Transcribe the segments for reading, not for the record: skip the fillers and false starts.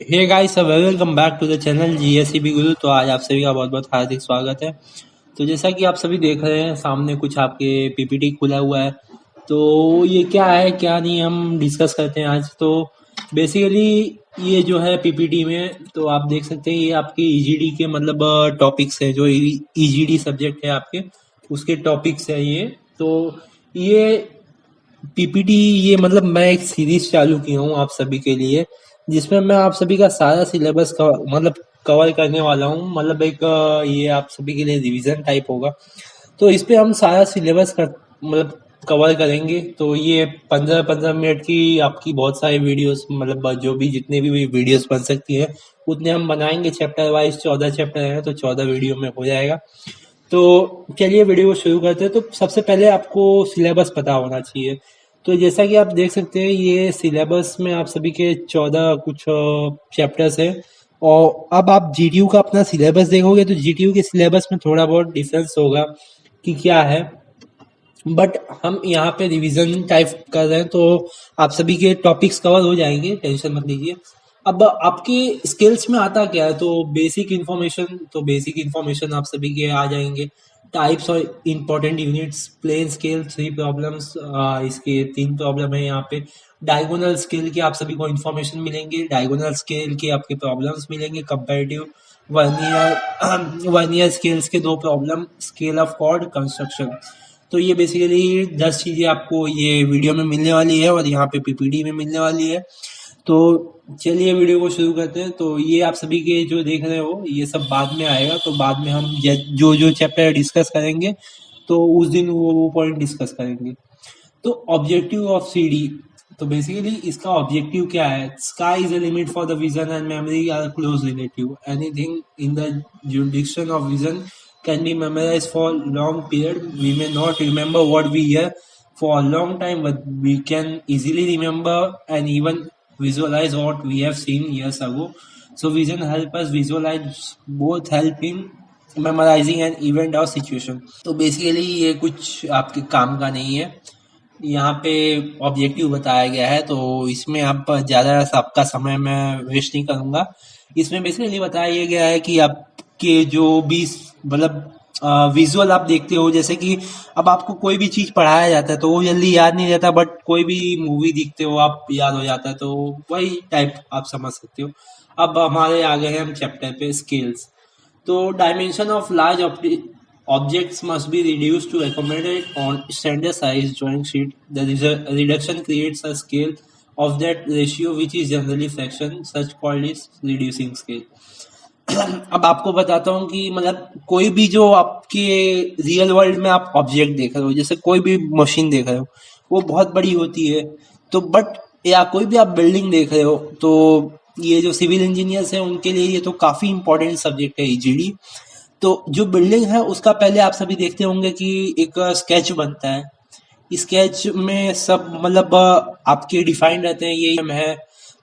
Hey guys, welcome back to the channel GSCB Guru. तो आज आप सभी का बहुत बहुत हार्दिक स्वागत है। तो जैसा कि आप सभी देख रहे हैं, सामने कुछ आपके पीपीटी खुला हुआ है। तो ये क्या है क्या नहीं, हम डिस्कस करते हैं आज। तो बेसिकली ये जो है पीपीटी में, तो आप देख सकते हैं ये आपके ईजीडी के मतलब टॉपिक्स है, जो ईजीडी सब्जेक्ट है आपके, उसके टॉपिक्स है ये। तो ये पीपीटी, ये मतलब मैं एक सीरीज चालू किया हूँ आप सभी के लिए, जिसमें मैं आप सभी का सारा सिलेबस का मतलब कवर करने वाला हूँ। मतलब एक ये आप सभी के लिए रिवीजन टाइप होगा। तो इस पे हम सारा सिलेबस का मतलब कवर करेंगे। तो ये 15-15 मिनट की आपकी बहुत सारी वीडियोस, मतलब जो भी जितने भी वीडियोस बन सकती है उतने हम बनाएंगे। चैप्टर वाइज 14 चैप्टर हैं, तो 14 वीडियो में हो जाएगा। तो चलिए वीडियो को शुरू करते हैं। तो सबसे पहले आपको सिलेबस पता होना चाहिए। तो जैसा कि आप देख सकते हैं, ये सिलेबस में आप सभी के 14 कुछ चैप्टर्स हैं। और अब आप जीटीयू का अपना सिलेबस देखोगे तो जीटीयू के सिलेबस में थोड़ा बहुत डिफरेंस होगा कि क्या है, बट हम यहाँ पे रिवीजन टाइप कर रहे हैं, तो आप सभी के टॉपिक्स कवर हो जाएंगे, टेंशन मत लीजिए। अब आपके स्किल्स में आता क्या है, तो बेसिक इन्फॉर्मेशन आप सभी के आ जाएंगे। टाइप्स और important units, plane scale 3 problems, इसके 3 प्रॉब्लम है यहाँ पे। डायगोनल स्केल के आप सभी को इन्फॉर्मेशन मिलेंगे, डायगोनल स्केल के आपके प्रॉब्लम्स मिलेंगे, कंपेरेटिव वर्नियर वर्नियर स्केल्स के 2 problem, scale of chord, construction. तो ये बेसिकली 10 चीज़ें आपको ये वीडियो में मिलने वाली है और यहाँ पे पीपीटी में मिलने वाली है। तो चलिए वीडियो को शुरू करते हैं। तो ये आप सभी के जो देख रहे हो ये सब बाद में आएगा, तो बाद में हम जो जो चैप्टर डिस्कस करेंगे तो उस दिन वो पॉइंट डिस्कस करेंगे। तो ऑब्जेक्टिव ऑफ सीडी, तो बेसिकली इसका ऑब्जेक्टिव क्या है। Sky is a limit for the vision and memory are close relative. Anything in the jurisdiction of vision can be memorized for long period. We may not remember what we hear for a long time, but we can easily remember and even visualize what we have seen years ago. So vision help us visualize, both help in memorizing an event or situation. तो basically ये कुछ आपके काम का नहीं है। यहाँ पे ऑब्जेक्टिव बताया गया है, तो इसमें आप ज़्यादा आपका समय मैं वेस्ट नहीं करूँगा। इसमें बेसिकली बताया गया है कि आपके जो भी मतलब विजुअल आप देखते हो, जैसे कि अब आपको कोई भी चीज़ पढ़ाया जाता है तो वो जल्दी याद नहीं रहता, बट कोई भी मूवी देखते हो आप याद हो जाता है, तो वही टाइप आप समझ सकते हो। अब हमारे आगे हैं हम चैप्टर पे, स्केल्स। तो dimension of large objects must be reduced to accommodate on standard size drawing sheet. The reduction creates a scale of that ratio which is generally fraction, such called is reducing scale. अब आपको बताता हूँ कि मतलब कोई भी जो आपके रियल वर्ल्ड में आप ऑब्जेक्ट देख रहे हो, जैसे कोई भी मशीन देख रहे हो, वो बहुत बड़ी होती है। तो बट या कोई भी आप बिल्डिंग देख रहे हो, तो ये जो सिविल इंजीनियर्स हैं उनके लिए ये तो काफ़ी इंपॉर्टेंट सब्जेक्ट है ईजीडी। तो जो बिल्डिंग है उसका पहले आप सभी देखते होंगे कि एक स्केच बनता है। स्केच में सब मतलब आपके डिफाइंड रहते हैं, ये है।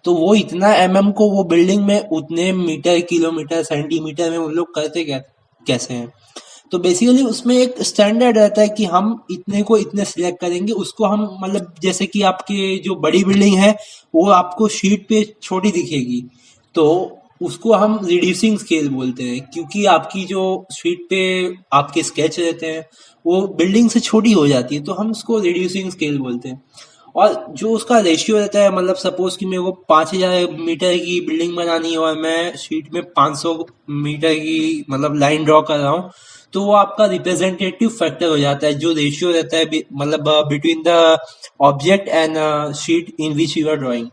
तो वो इतना को वो बिल्डिंग में उतने मीटर, किलोमीटर, सेंटीमीटर में उन लोग करते कैसे हैं। तो बेसिकली उसमें एक स्टैंडर्ड रहता है कि हम इतने को इतने सिलेक्ट करेंगे, उसको हम मतलब जैसे कि आपके जो बड़ी बिल्डिंग है वो आपको शीट पे छोटी दिखेगी, तो उसको हम रिड्यूसिंग स्केल बोलते हैं, क्योंकि आपकी जो शीट पे आपके स्केच रहते हैं वो बिल्डिंग से छोटी हो जाती है, तो हम उसको रिड्यूसिंग स्केल बोलते हैं। और जो उसका रेशियो रहता है, मतलब सपोज कि मेरे को 5000 मीटर की बिल्डिंग बनानी है और मैं शीट में 500 मीटर की मतलब लाइन ड्रॉ कर रहा हूँ, तो वो आपका रिप्रेजेंटेटिव फैक्टर हो जाता है, जो रेशियो रहता है मतलब between the object and sheet in which you are drawing.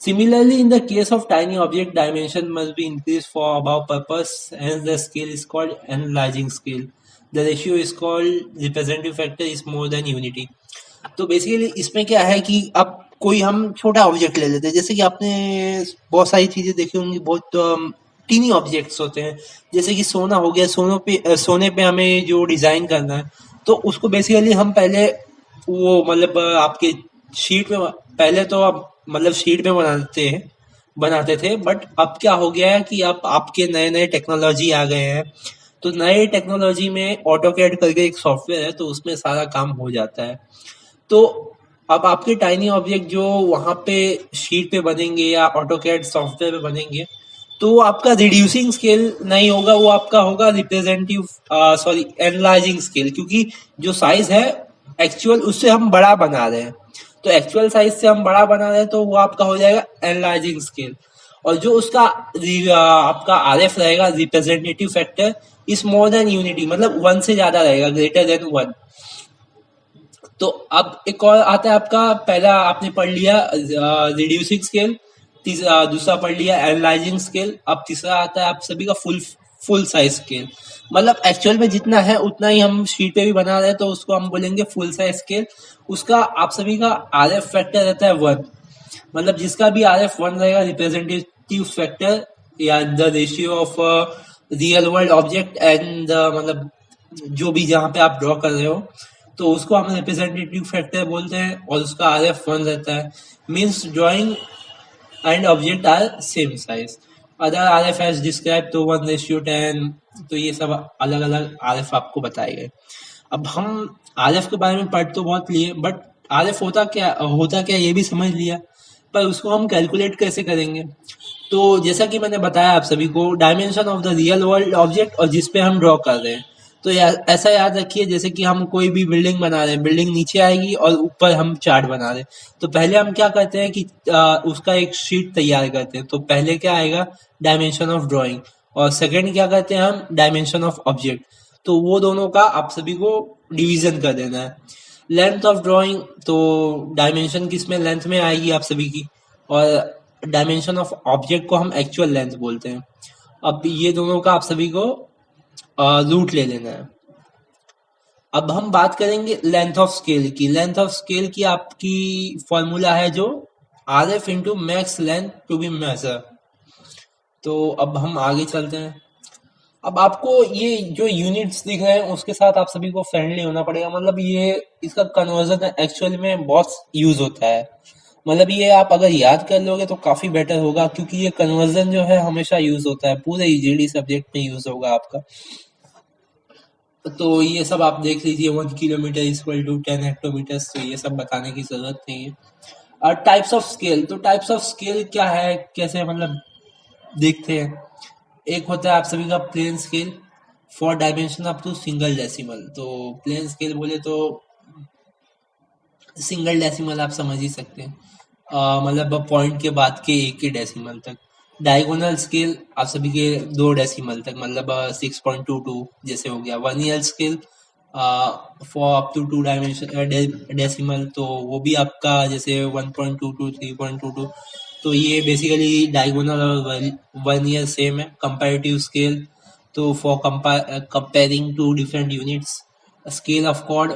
Similarly, in the case of tiny object, dimension must be increased for above purpose, hence the scale is called enlarging scale. The ratio is called representative factor is more than unity. तो बेसिकली इसमें क्या है कि अब कोई हम छोटा ऑब्जेक्ट ले लेते हैं, जैसे कि आपने बहुत सारी चीजें देखी होंगी, बहुत टीनी ऑब्जेक्ट्स होते हैं, जैसे कि सोना हो गया। सोने पे हमें जो डिजाइन करना है, तो उसको बेसिकली हम पहले वो मतलब आपके शीट में, पहले तो आप मतलब शीट में बनाते थे, बट अब क्या हो गया है कि अब आपके नए नए टेक्नोलॉजी आ गए हैं। तो नए टेक्नोलॉजी में ऑटोकैड करके एक सॉफ्टवेयर है, तो उसमें सारा काम हो जाता है। तो अब आपके टाइनी ऑब्जेक्ट जो वहां पे शीट पे बनेंगे या ऑटोकैड सॉफ्टवेयर पे बनेंगे, तो वो आपका रिड्यूसिंग स्केल नहीं होगा, वो आपका होगा रिप्रेजेंटेटिव, सॉरी, एनलार्जिंग स्केल, क्योंकि जो साइज है एक्चुअल उससे हम बड़ा बना रहे हैं। तो एक्चुअल साइज से हम बड़ा बना रहे हैं तो वो आपका हो जाएगा एनलार्जिंग स्केल। और जो उसका आपका आरएफ रहेगा, representative factor, is more than unity, मतलब वन से ज्यादा रहेगा, ग्रेटर देन वन। तो अब एक और आता है आपका, पहला आपने पढ़ लिया रिड्यूसिंग स्केल, तीसरा दूसरा पढ़ लिया एनालाइजिंग स्केल, अब तीसरा आता है आप सभी का फुल फुल साइज स्केल। मतलब एक्चुअल में जितना है उतना ही हम शीट पे भी बना रहे हैं तो उसको हम बोलेंगे फुल साइज स्केल। उसका आप सभी का आर एफ फैक्टर रहता है वन। मतलब जिसका भी आर एफ वन रहेगा, रिप्रेजेंटेटिव फैक्टर, या the ratio of real world object and मतलब जो भी जहाँ पे आप ड्रॉ कर रहे हो, तो उसको हम रिप्रेजेंटेटिव फैक्टर बोलते हैं, और उसका आर एफ वन रहता है। Means drawing and object are same size. Other R F as describe तो 1:10। तो ये सब अलग अलग आर एफ आपको बताए गए। अब हम आर एफ के बारे में पढ़ तो बहुत लिए, बट आर एफ होता क्या ये भी समझ लिया, पर उसको हम कैलकुलेट कैसे करेंगे? तो जैसा कि मैंने बताया आप सभी को, dimension of the real world object और जिस पे हम ड्रॉ कर रहे हैं। तो ऐसा याद रखिए, जैसे कि हम कोई भी बिल्डिंग बना रहे हैं, बिल्डिंग नीचे आएगी और ऊपर हम चार्ट बना रहे हैं। तो पहले हम क्या करते हैं कि उसका एक शीट तैयार करते हैं। तो पहले क्या आएगा, डायमेंशन ऑफ ड्राइंग, और सेकंड क्या करते हैं हम, डायमेंशन ऑफ ऑब्जेक्ट। तो वो दोनों का आप सभी को डिवीजन कर देना है। लेंथ ऑफ ड्राइंग, तो डायमेंशन किस में, लेंथ में आएगी आप सभी की, और डायमेंशन ऑफ ऑब्जेक्ट को हम एक्चुअल लेंथ बोलते हैं। अब ये दोनों का आप सभी को रूट ले लेना है। अब हम बात करेंगे लेंथ ऑफ स्केल की। लेंथ ऑफ स्केल की आपकी फॉर्मूला है जो R F into max length to be measure. तो अब हम आगे चलते हैं। अब आपको ये जो यूनिट्स दिख रहे हैं उसके साथ आप सभी को फ्रेंडली होना पड़ेगा। मतलब ये इसका कन्वर्जन एक्चुअल में बहुत यूज होता है। मतलब ये आप अगर याद कर लोगे तो काफी बेटर होगा, क्योंकि ये कन्वर्जन जो है हमेशा यूज होता है, पूरे ईजीडी सब्जेक्ट में यूज होगा आपका। तो ये सब आप देख लीजिए, 1 किलोमीटर इक्वल टू 10 हेक्टोमीटर, तो ये सब बताने की जरूरत नहीं है। और टाइप्स ऑफ स्केल, तो टाइप्स ऑफ स्केल क्या है, कैसे मतलब देखते हैं। एक होता है आप सभी का plane scale for dimension up to single decimal. तो प्लेन स्केल बोले तो सिंगल डेसिमल आप समझ ही सकते हैं, मतलब पॉइंट के बाद के एक के डेसिमल तक। डायगोनल स्केल आप सभी के 2 डेसिमल तक, मतलब 6.22 जैसे हो गया। Vernier scale for up to 2 dimension decimal, तो वो भी आपका जैसे 1.22 3.22। तो ये बेसिकली डायगोनल और वर्नियर सेम है। कंपैरेटिव स्केल, तो for comparing two different units. Scale of chord,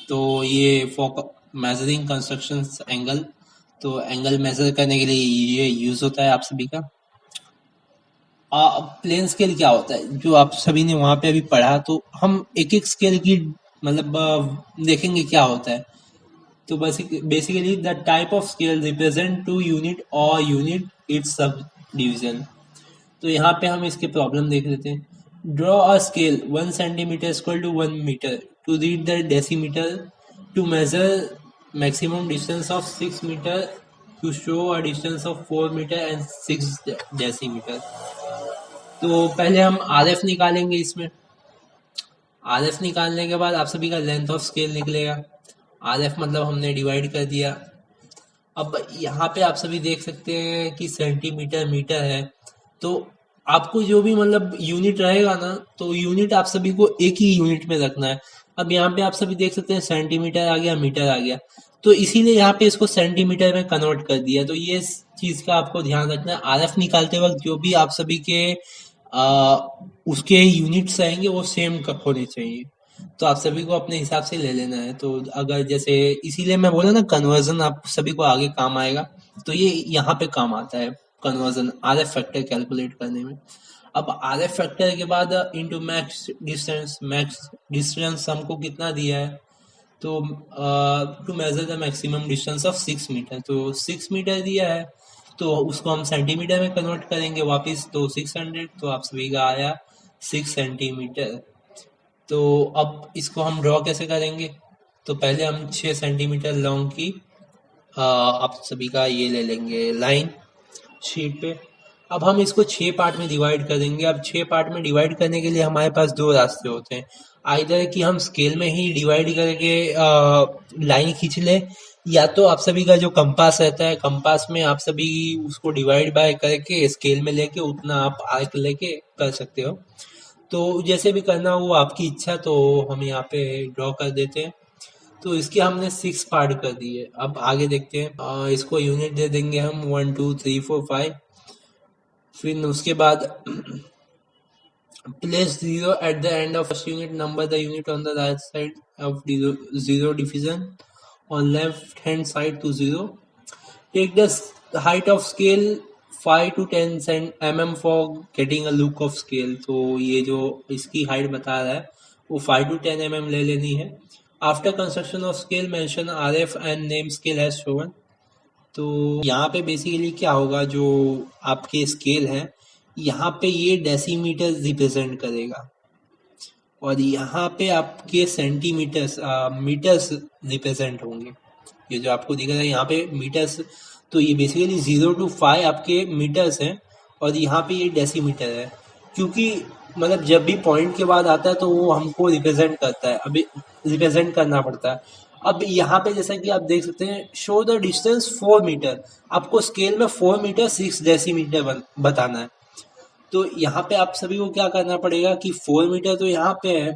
तो ये फॉर मेजरिंग कंस्ट्रक्शन एंगल, तो एंगल मेजर करने के लिए ये यूज होता है आप सभी का। प्लेन स्केल क्या होता है जो आप सभी ने वहां पे अभी पढ़ा, तो हम एक एक स्केल की मतलब देखेंगे क्या होता है। तो basically the type of scale represent two unit और यूनिट इट्स सब डिवीजन। तो यहाँ पे हम इसके प्रॉब्लम देख लेते हैं। Draw a scale 1 centimetre equal to 1 metre to read the decimetre to measure maximum distance of 6 meter to show a distance of 4 meter and 6 decimeter। तो पहले हम आर एफ निकालेंगे। इसमें आर एफ निकालने के बाद आप सभी का लेंथ ऑफ स्केल निकलेगा। आर एफ मतलब हमने डिवाइड कर दिया। अब यहाँ पे आप सभी देख सकते हैं कि सेंटीमीटर मीटर है, तो आपको जो भी मतलब यूनिट रहेगा ना, तो यूनिट आप सभी को एक ही यूनिट में रखना है। अब यहाँ पे आप सभी देख सकते हैं सेंटीमीटर आ गया, मीटर आ गया, तो इसीलिए यहाँ पे इसको सेंटीमीटर में कन्वर्ट कर दिया। तो ये चीज का आपको ध्यान रखना है। आरएफ निकालते वक्त जो भी आप सभी के उसके यूनिट्स रहेंगे वो सेम कप होने चाहिए। तो आप सभी को अपने हिसाब से ले लेना है। तो अगर जैसे, इसीलिए मैं बोला ना कन्वर्जन आप सभी को आगे काम आएगा, तो ये यहाँ पे काम आता है conversion R F factor calculate करने में। अब आर एफ फैक्टर के बाद इंटू मैक्स डिस्टेंस हमको कितना दिया है, तो to measure the maximum distance of 6 metre, तो 6 मीटर दिया है, तो उसको हम सेंटीमीटर में कन्वर्ट करेंगे वापस, तो 600, तो आप सभी का आया 6 सेंटीमीटर। तो अब इसको हम ड्रॉ कैसे करेंगे, तो पहले हम 6 सेंटीमीटर लॉन्ग की आप सभी का ये ले लेंगे लाइन शीट पे। अब हम इसको 6 पार्ट में डिवाइड कर देंगे। अब 6 पार्ट में डिवाइड करने के लिए हमारे पास 2 रास्ते होते हैं। आइदर कि हम स्केल में ही डिवाइड करके लाइन खींच लें, या तो आप सभी का जो कंपास रहता है, कंपास में आप सभी उसको डिवाइड बाय करके स्केल में लेके उतना आप आर्क लेके कर सकते हो। तो जैसे भी करना हो वो आपकी इच्छा। तो हम यहाँ पे ड्रॉ कर देते हैं। तो इसके हमने 6 पार्ट कर दिए। अब आगे देखते हैं। इसको यूनिट दे देंगे हम 1 2 3 4 5। फिर उसके बाद place 0 at the end of first unit number the unit on the right side of zero division on left hand side to 0. Take the height of scale 5 to 10 mm for getting a look of scale. तो ये जो इसकी height बता रहा है वो 5 to 10 mm ले लेनी है। After construction of scale mention RF and name scale as shown. तो यहाँ पे बेसिकली क्या होगा, जो आपके स्केल हैं यहाँ पे ये डेसीमीटर रिप्रेजेंट करेगा और यहाँ पे आपके सेंटीमीटर्स मीटर्स रिप्रेजेंट होंगे। ये जो आपको दिख रहा है यहाँ पे मीटर्स, तो ये बेसिकली 0 to 5 आपके मीटर्स हैं और यहाँ पे ये डेसीमीटर है। क्योंकि मतलब जब भी पॉइंट के बाद आता है तो वो हमको रिप्रेजेंट करता है, अभी रिप्रेजेंट करना पड़ता है। अब यहाँ पे जैसा कि आप देख सकते हैं, शो द डिस्टेंस 4 मीटर, आपको स्केल में 4 मीटर 6 डेसीमीटर बताना है। तो यहाँ पे आप सभी को क्या करना पड़ेगा कि 4 मीटर तो यहाँ पे है,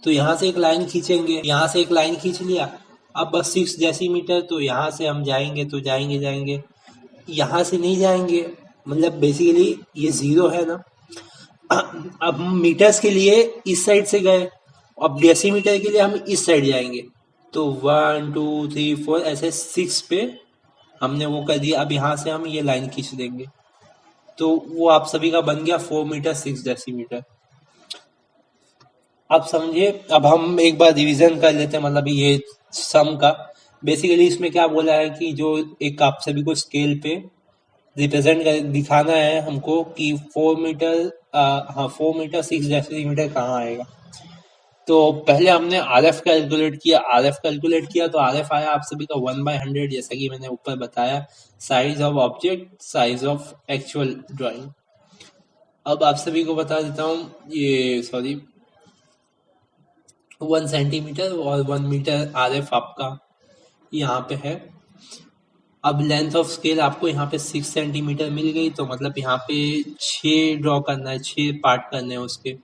तो यहाँ से एक लाइन खींचेंगे, यहाँ से एक लाइन खींच लिया। अब बस 6 डेसीमीटर, तो यहाँ से हम जाएंगे तो जाएंगे, यहाँ से नहीं जाएंगे, मतलब बेसिकली ये 0 है ना। अब हम मीटर्स के लिए इस साइड से गए, अब डेसीमीटर के लिए हम इस साइड जाएंगे। तो 1 2 3 4 ऐसे 6 पे हमने वो कर दिया। अब यहाँ से हम ये लाइन खींच देंगे, तो वो आप सभी का बन गया 4 मीटर 6 डेसीमीटर। आप समझे। अब हम एक बार रिवीजन कर लेते हैं, मतलब ये सम का। बेसिकली इसमें क्या बोला है कि जो एक आप सभी को स्केल पे रिप्रेजेंट कर दिखाना है हमको कि 4 मीटर 4 मीटर 6 डेसीमीटर कहाँ आएगा। तो पहले हमने RF कैलकुलेट किया, तो RF आया आप सभी का 1/100, जैसा कि मैंने ऊपर बताया। Size of object, size of actual drawing. अब आप सभी को बता देता हूँ, ये 1 सेंटीमीटर और 1 मीटर RF आपका यहाँ पे है। अब लेंथ ऑफ स्केल आपको यहाँ पे 6 सेंटीमीटर मिल गई, तो मतलब यहाँ पे 6 ड्रॉ करना है, 6 पार्ट करने हैं उसके।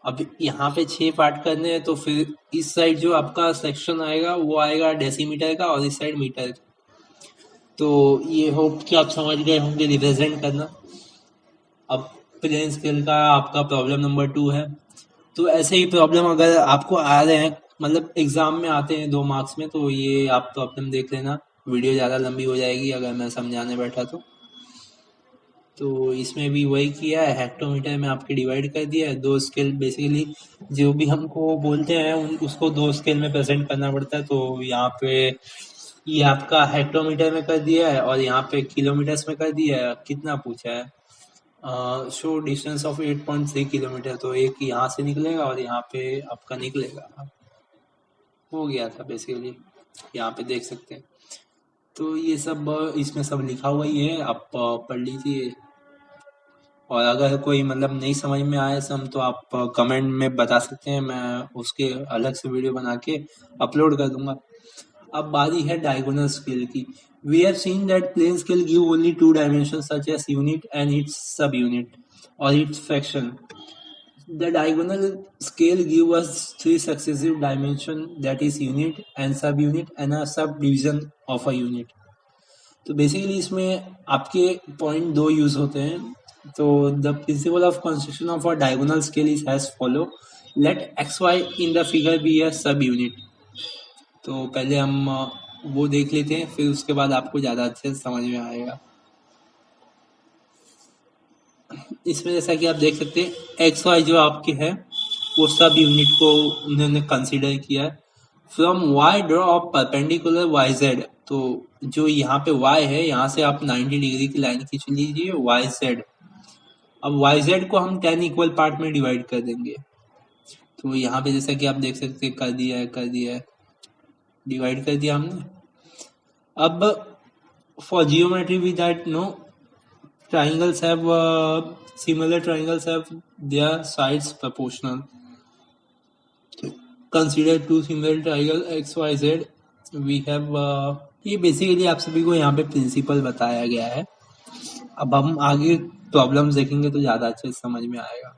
अब यहाँ पे 6 पार्ट करने हैं, तो फिर इस साइड जो आपका सेक्शन आएगा वो आएगा डेसीमीटर का और इस साइड मीटर का। तो ये होप कि आप समझ गए होंगे रिप्रेजेंट करना। अब प्लेन स्केल का आपका प्रॉब्लम नंबर 2 है। तो ऐसे ही प्रॉब्लम अगर आपको आ रहे हैं, मतलब एग्जाम में आते हैं 2 मार्क्स में, तो ये आप प्रॉब्लम देख लेना। वीडियो ज़्यादा लंबी हो जाएगी अगर मैं समझाने बैठा तो इसमें भी वही किया है, हेक्टोमीटर में आपके डिवाइड कर दिया है। 2 स्केल बेसिकली जो भी हमको बोलते हैं उसको 2 स्केल में प्रेजेंट करना पड़ता है। तो यहाँ पे ये आपका हेक्टोमीटर में कर दिया है और यहाँ पे किलोमीटर्स में कर दिया है। कितना पूछा है, शो डिस्टेंस ऑफ 8.3 किलोमीटर, तो एक यहाँ से निकलेगा और यहाँ पे आपका निकलेगा। हो गया था बेसिकली, यहाँ पे देख सकते हैं। तो ये सब इसमें सब लिखा हुआ ही है, आप पढ़ लीजिए। और अगर कोई मतलब नहीं समझ में आए सम, तो आप कमेंट में बता सकते हैं, मैं उसके अलग से वीडियो बना के अपलोड कर दूंगा। अब बारी है डायगोनल स्केल की। We have seen that plane scale give only 2 dimensions such as unit and its subunit or its fraction. The diagonal scale give us 3 successive dimension, that is unit and subunit and a subdivision of a unit. तो बेसिकली इसमें आपके point 2 use होते हैं। तो the principle of construction of a diagonal scale is as follow. Let XY in the figure be a sub unit. तो पहले हम वो देख लेते हैं, फिर उसके बाद आपको ज़्यादा अच्छे से समझ में आएगा। इसमें जैसा कि आप देख सकते हैं XY जो आपके है वो सब यूनिट को उन्होंने कंसीडर किया है। From Y draw perpendicular YZ। तो जो यहाँ पे Y है, यहाँ से आप 90 डिग्री की लाइन खींच लीजिए YZ। अब YZ को हम 10 इक्वल पार्ट में डिवाइड कर देंगे। तो यहाँ पे जैसा कि आप देख सकते हैं कर दिया है, डिवाइड कर दिया हमने। अब for geometry we that know triangles have similar triangles have their sides proportional. Consider two similar triangle XYZ. We have ये बेसिकली आप सभी को यहाँ पे प्रिंसिपल बताया गया है। अब हम आगे प्रॉब्लम्स देखेंगे तो ज़्यादा अच्छे से समझ में आएगा।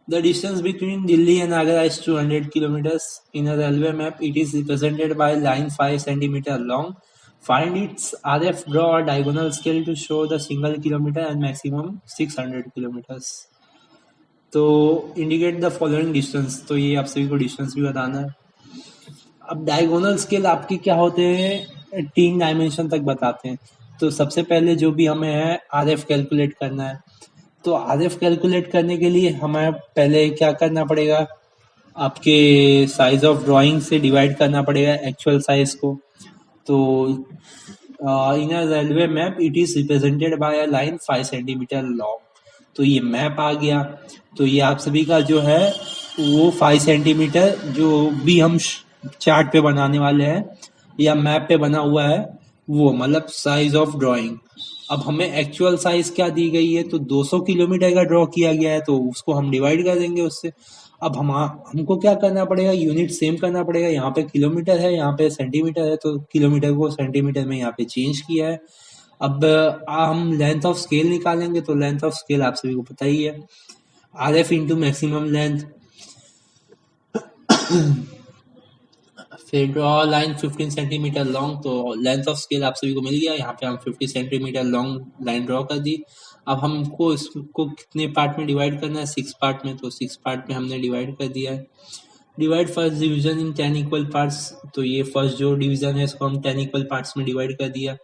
The distance between Delhi and Agra is 200 kilometers. In a railway map, it is represented by line 5 centimeter long. Find its RF, draw a diagonal scale to show the single kilometer and maximum 600 kilometers. तो indicate the following distance, तो ये आप सभी को distance भी बताना है। अब डायगोनल स्केल आपके क्या होते हैं, 3 डायमेंशन तक बताते हैं। तो सबसे पहले जो भी हमें है आरएफ कैलकुलेट करना है। तो आरएफ कैलकुलेट करने के लिए हमें पहले क्या करना पड़ेगा, आपके साइज ऑफ ड्राइंग से डिवाइड करना पड़ेगा एक्चुअल साइज को। तो in a railway map it is represented by a line 5 centimetre long. तो ये मैप आ गया। तो ये आप सभी का जो है वो 5 सेंटीमीटर जो भी हम चार्ट पे बनाने वाले हैं या मैप पे बना हुआ है वो, मतलब साइज ऑफ ड्राइंग। अब हमें एक्चुअल साइज क्या दी गई है, तो 200 किलोमीटर का ड्रॉ किया गया है, तो उसको हम डिवाइड कर देंगे उससे। अब हमको क्या करना पड़ेगा, यूनिट सेम करना पड़ेगा। यहाँ पे किलोमीटर है, यहाँ पे सेंटीमीटर है, तो किलोमीटर को सेंटीमीटर में यहाँ पे चेंज किया है। अब हम लेंथ ऑफ स्केल निकालेंगे, तो लेंथ ऑफ स्केल आप सभी को पता ही है, RF इंटू मैक्सिमम लेंथ। फिर ड्रॉ लाइन 15 सेंटीमीटर लॉन्ग, तो लेंथ ऑफ स्केल आप सभी को मिल गया। यहाँ पे हम 50 सेंटीमीटर लॉन्ग लाइन ड्रॉ कर दी। अब हमको इसको कितने पार्ट में डिवाइड करना है, 6 पार्ट में। तो 6 पार्ट में हमने डिवाइड कर दिया है। Divide first division in 10 equal parts, तो ये फर्स्ट जो डिवीजन है इसको हम 10 इक्वल पार्ट्स में डिवाइड कर दिया।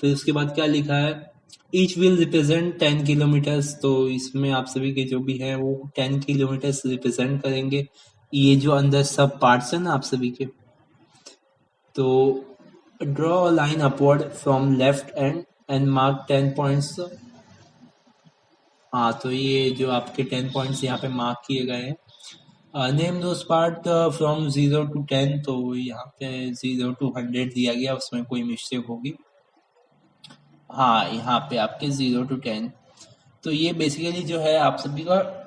फिर उसके बाद क्या लिखा है, ईच विल रिप्रेजेंट 10 किलोमीटर्स। तो इसमें आप सभी के जो भी हैं वो 10 किलोमीटर्स रिप्रेजेंट करेंगे। ये जो अंदर सब पार्ट्स हैं ना आप सभी के, तो draw a line upward from left and mark 10 points. हाँ, तो ये जो आपके 10 पॉइंट्स यहाँ पे मार्क किए गए हैं। Name those part from 0 to 10, तो यहाँ पे 0 to 100 दिया गया, उसमें कोई मिस्टेक होगी। हाँ, यहाँ पे आपके 0 to 10। तो ये बेसिकली जो है आप सभी का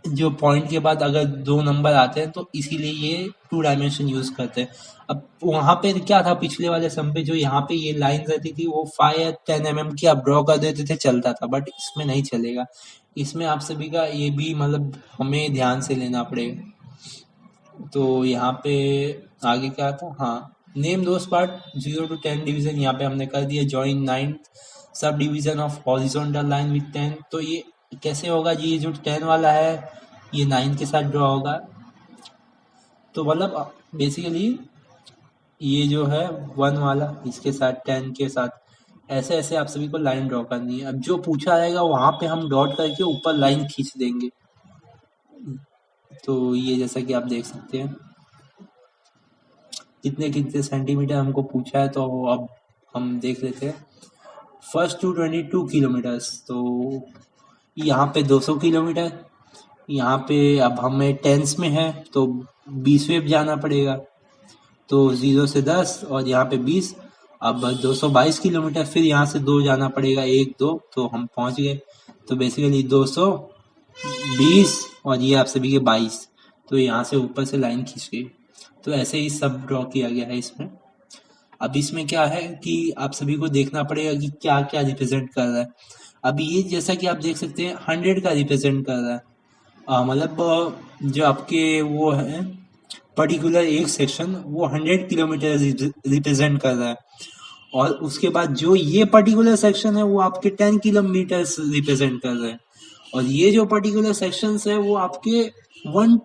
जो पॉइंट के बाद अगर 2 नंबर आते हैं तो इसीलिए ये 2 डायमेंशन यूज करते हैं। अब वहां पे क्या था, पिछले वाले सम पे जो यहाँ पे ये लाइन रहती थी वो 5 या 10 mm की आप ड्रॉ कर देते थे, चलता था, बट इसमें नहीं चलेगा। इसमें आप सभी का ये भी मतलब हमें ध्यान से लेना पड़ेगा। तो यहाँ पे आगे क्या था, हाँ, name those part 0 to 10 division यहाँ पे हमने कर दिया। Join 9th sub division of horizontal line with 10। तो ये कैसे होगा जी, ये जो 10 वाला है ये 9 के साथ ड्रॉ होगा। तो मतलब बेसिकली ये जो है 1 वाला इसके साथ 10 के साथ ऐसे ऐसे आप सभी को लाइन ड्रॉ करनी है। अब जो पूछा रहेगा वहां पे हम डॉट करके ऊपर लाइन खींच देंगे। तो ये जैसा कि आप देख सकते हैं कितने कितने सेंटीमीटर हमको पूछा है, तो अब हम देख लेते हैं। फर्स्ट 222 किलोमीटर्स, तो यहाँ पे 200 किलोमीटर, यहाँ पे अब हमें टेंस में है तो 20वें जाना पड़ेगा। तो 0 से 10 और यहाँ पे 20, अब 222 किलोमीटर। फिर यहाँ से 2 जाना पड़ेगा, 1 2, तो हम पहुंच गए। तो बेसिकली 220 और ये आप सभी के 22, तो यहाँ से ऊपर से लाइन खींच गई। तो ऐसे ही सब ड्रॉ किया गया है इसमें। अब इसमें क्या है कि आप सभी को देखना पड़ेगा कि क्या क्या रिप्रेजेंट कर रहा है। अब ये जैसा कि आप देख सकते हैं 100 का रिप्रेजेंट कर रहा है, मतलब जो आपके वो है पर्टिकुलर एक सेक्शन वो 100 किलोमीटर रिप्रेजेंट कर रहा है। और उसके बाद जो ये पर्टिकुलर सेक्शन है वो आपके 10 किलोमीटर रिप्रेजेंट कर रहा है। और ये जो पर्टिकुलर सेक्शन है वो आपके 1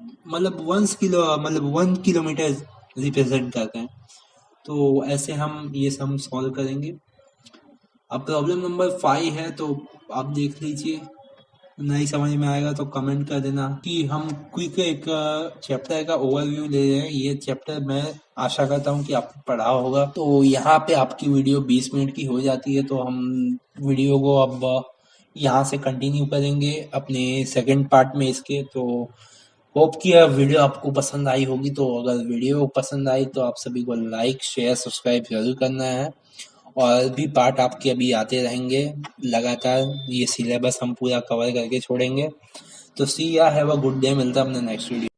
किलोमीटर रिप्रेजेंट करते हैं। तो ऐसे हम ये सम सॉल्व करेंगे। अब प्रॉब्लम नंबर 5 है, तो आप देख लीजिए, नहीं समझ में आएगा तो कमेंट कर देना। कि हम क्विक एक चैप्टर का ओवरव्यू ले रहे हैं। ये चैप्टर मैं आशा करता हूँ कि आपको पढ़ा होगा। तो यहाँ पे आपकी वीडियो 20 मिनट की हो जाती है, तो हम वीडियो को अब यहाँ से कंटिन्यू करेंगे अपने सेकंड पार्ट में इसके। तो होप कि यह वीडियो आपको पसंद आई होगी। तो अगर वीडियो पसंद आई तो आप सभी को लाइक शेयर सब्सक्राइब जरूर करना है, और भी पार्ट आपके अभी आते रहेंगे लगातार। ये सिलेबस हम पूरा कवर करके छोड़ेंगे। तो सी या हैव अ गुड डे, मिलता है अपने नेक्स्ट वीडियो।